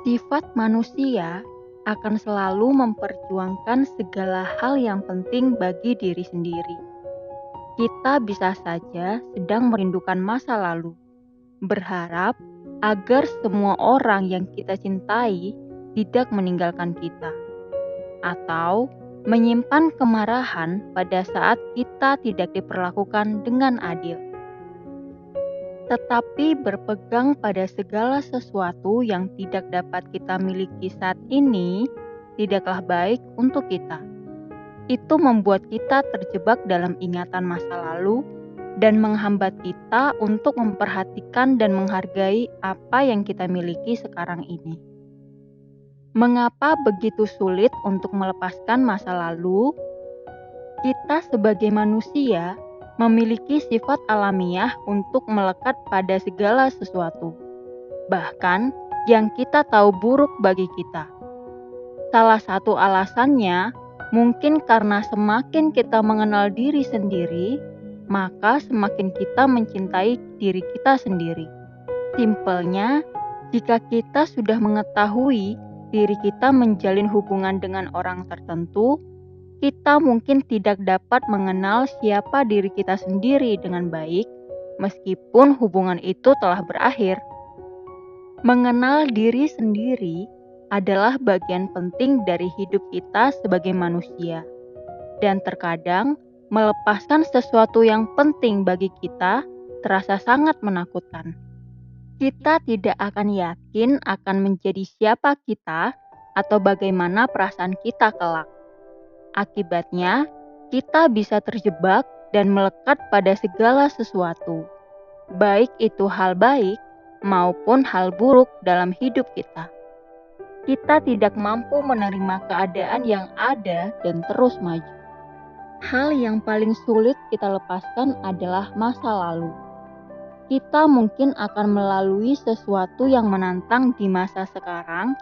Sifat manusia akan selalu memperjuangkan segala hal yang penting bagi diri sendiri. Kita bisa saja sedang merindukan masa lalu, berharap agar semua orang yang kita cintai tidak meninggalkan kita, atau menyimpan kemarahan pada saat kita tidak diperlakukan dengan adil. Tetapi berpegang pada segala sesuatu yang tidak dapat kita miliki saat ini tidaklah baik untuk kita. Itu membuat kita terjebak dalam ingatan masa lalu dan menghambat kita untuk memperhatikan dan menghargai apa yang kita miliki sekarang ini. Mengapa begitu sulit untuk melepaskan masa lalu? Kita sebagai manusia memiliki sifat alamiah untuk melekat pada segala sesuatu, bahkan yang kita tahu buruk bagi kita. Salah satu alasannya mungkin karena semakin kita mengenal diri sendiri, maka semakin kita mencintai diri kita sendiri. Simpelnya, jika kita sudah mengetahui diri kita menjalin hubungan dengan orang tertentu, kita mungkin tidak dapat mengenal siapa diri kita sendiri dengan baik, meskipun hubungan itu telah berakhir. Mengenal diri sendiri adalah bagian penting dari hidup kita sebagai manusia, dan terkadang melepaskan sesuatu yang penting bagi kita terasa sangat menakutkan. Kita tidak akan yakin akan menjadi siapa kita atau bagaimana perasaan kita kelak. Akibatnya, kita bisa terjebak dan melekat pada segala sesuatu, baik itu hal baik maupun hal buruk dalam hidup kita. Kita tidak mampu menerima keadaan yang ada dan terus maju. Hal yang paling sulit kita lepaskan adalah masa lalu. Kita mungkin akan melalui sesuatu yang menantang di masa sekarang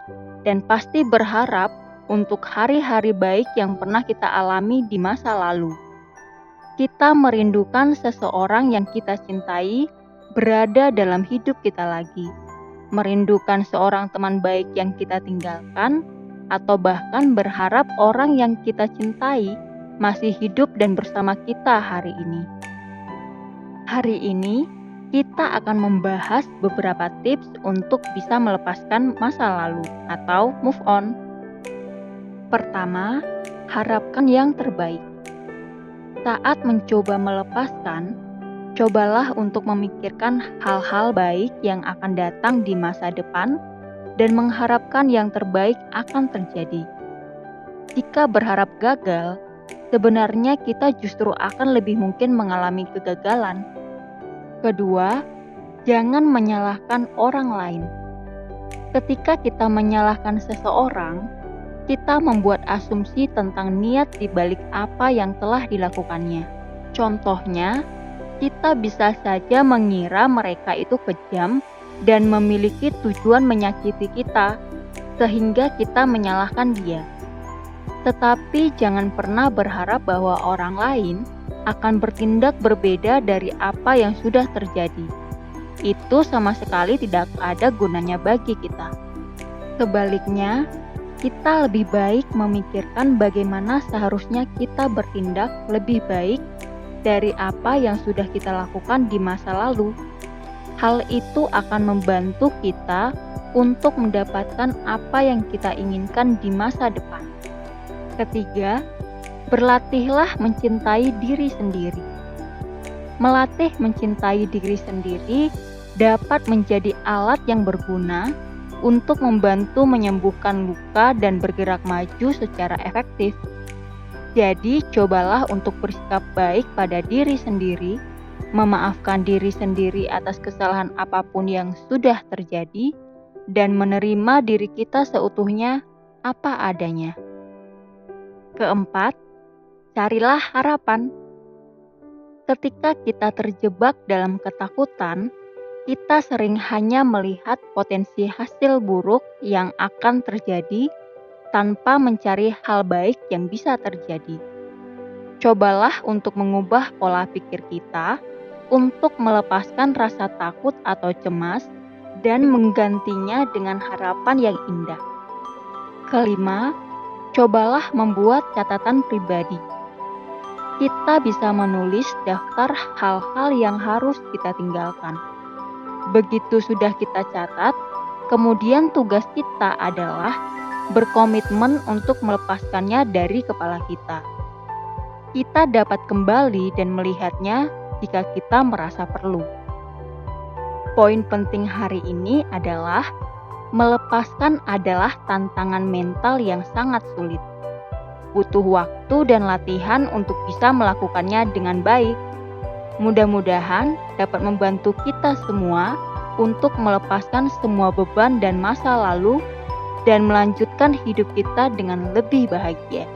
dan pasti berharap untuk hari-hari baik yang pernah kita alami di masa lalu. Kita merindukan seseorang yang kita cintai berada dalam hidup kita lagi, merindukan seorang teman baik yang kita tinggalkan, atau bahkan berharap orang yang kita cintai masih hidup dan bersama kita hari ini. Hari ini, kita akan membahas beberapa tips untuk bisa melepaskan masa lalu atau move on. Pertama, harapkan yang terbaik. Saat mencoba melepaskan, cobalah untuk memikirkan hal-hal baik yang akan datang di masa depan dan mengharapkan yang terbaik akan terjadi. Jika berharap gagal, sebenarnya kita justru akan lebih mungkin mengalami kegagalan. Kedua, jangan menyalahkan orang lain. Ketika kita menyalahkan seseorang, kita membuat asumsi tentang niat di balik apa yang telah dilakukannya. Contohnya, kita bisa saja mengira mereka itu kejam dan memiliki tujuan menyakiti kita, sehingga kita menyalahkan dia. Tetapi jangan pernah berharap bahwa orang lain akan bertindak berbeda dari apa yang sudah terjadi. Itu sama sekali tidak ada gunanya bagi kita. Sebaliknya, kita lebih baik memikirkan bagaimana seharusnya kita bertindak lebih baik dari apa yang sudah kita lakukan di masa lalu. Hal itu akan membantu kita untuk mendapatkan apa yang kita inginkan di masa depan. Ketiga, berlatihlah mencintai diri sendiri. Melatih mencintai diri sendiri dapat menjadi alat yang berguna untuk membantu menyembuhkan luka dan bergerak maju secara efektif. Jadi, cobalah untuk bersikap baik pada diri sendiri, memaafkan diri sendiri atas kesalahan apapun yang sudah terjadi, dan menerima diri kita seutuhnya apa adanya. Keempat, carilah harapan. Ketika kita terjebak dalam ketakutan, kita sering hanya melihat potensi hasil buruk yang akan terjadi tanpa mencari hal baik yang bisa terjadi. Cobalah untuk mengubah pola pikir kita untuk melepaskan rasa takut atau cemas dan menggantinya dengan harapan yang indah. Kelima, cobalah membuat catatan pribadi. Kita bisa menulis daftar hal-hal yang harus kita tinggalkan. Begitu sudah kita catat, kemudian tugas kita adalah berkomitmen untuk melepaskannya dari kepala kita. Kita dapat kembali dan melihatnya jika kita merasa perlu. Poin penting hari ini adalah melepaskan adalah tantangan mental yang sangat sulit. Butuh waktu dan latihan untuk bisa melakukannya dengan baik. Mudah-mudahan dapat membantu kita semua untuk melepaskan semua beban dan masa lalu dan melanjutkan hidup kita dengan lebih bahagia.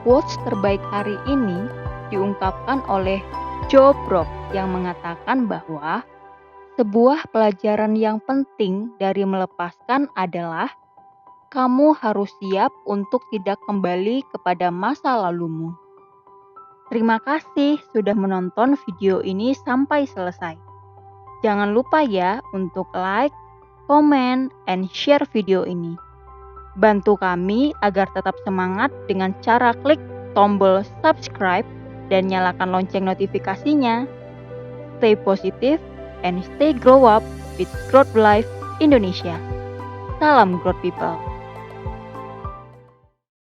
Quotes terbaik hari ini diungkapkan oleh Joe Brock yang mengatakan bahwa sebuah pelajaran yang penting dari melepaskan adalah kamu harus siap untuk tidak kembali kepada masa lalumu. Terima kasih sudah menonton video ini sampai selesai. Jangan lupa ya untuk like, comment, and share video ini. Bantu kami agar tetap semangat dengan cara klik tombol subscribe dan nyalakan lonceng notifikasinya. Stay positive and stay grow up with Growth Life Indonesia. Salam Growth People.